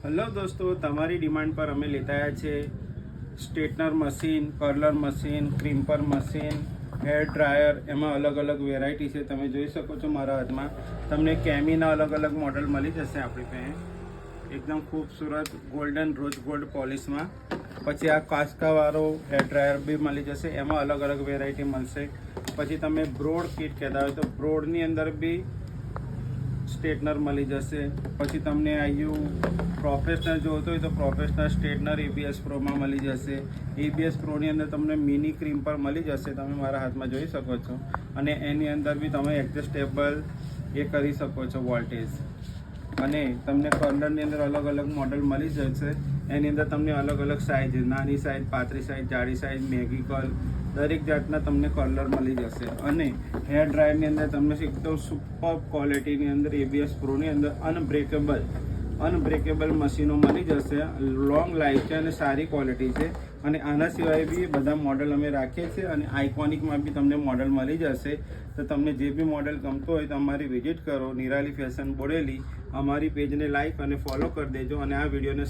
Hello દોસ્તો, તમારી demand પર અમે લેતા આવ્યા છે straightener machine, curler machine, crimper machine, hair dryer. એમાં અલગ અલગ વેરાયટી છે. તમે જોઈ શકો છો મારા હાથમાં. તમને કેમીના અલગ અલગ મોડલ મળી જશે આપણી પાસે, એકદમ ખૂબસૂરત ગોલ્ડન રોઝ ગોલ્ડ પોલિશમાં. પછી આ કાસ્કાવાળો હેર ડ્રાયર બી મળી જશે, એમાં અલગ અલગ વેરાયટી મળશે. પછી તમે બ્રોડ કિટ કહેતા હોય તો બ્રોડની અંદર બી સ્ટ્રેટનર મળી જશે. પછી તમને આવ્યું પ્રોફેશનલ જોતો હોય તો પ્રોફેશનલ સ્ટ્રેટનર એબીએસ પ્રોમાં મળી જશે. એબીએસ પ્રોની અંદર તમને મિની ક્રિમ્પર મળી જશે, તમે મારા હાથમાં જોઈ શકો છો. અને એની અંદર બી તમે એડજસ્ટેબલ એ કરી શકો છો વોલ્ટેજ. અને તમને કર્લરની અંદર અલગ અલગ મોડલ મળી જશે. એની અંદર તમને અલગ અલગ સાઇઝ, નાની સાઇઝ, પાતળી સાઇઝ, જાડી સાઇઝ, મેગી કર્લ, દરેક જાતના તમને કર્લર મળી જશે. અને હેર ડ્રાયરની અંદર તમને એકદમ સુપર ક્વોલિટીની અંદર એબીએસ પ્રોની અંદર અનબ્રેકેબલ મશીનો મળી જશે. લોંગ લાઈફ છે અને સારી ક્વોલિટી છે. અને આના સિવાય બી બધા મોડલ અમે રાખીએ છીએ. અને આઇકોનિકમાં બી તમને મોડલ મળી જશે. તો તમને જે બી મોડલ ગમતો હોય તો અમારી વિઝિટ કરો, નિરાલી ફેશન બોડેલી. અમારી પેજને લાઈક અને ફોલો કરી દેજો. અને આ વિડીયોને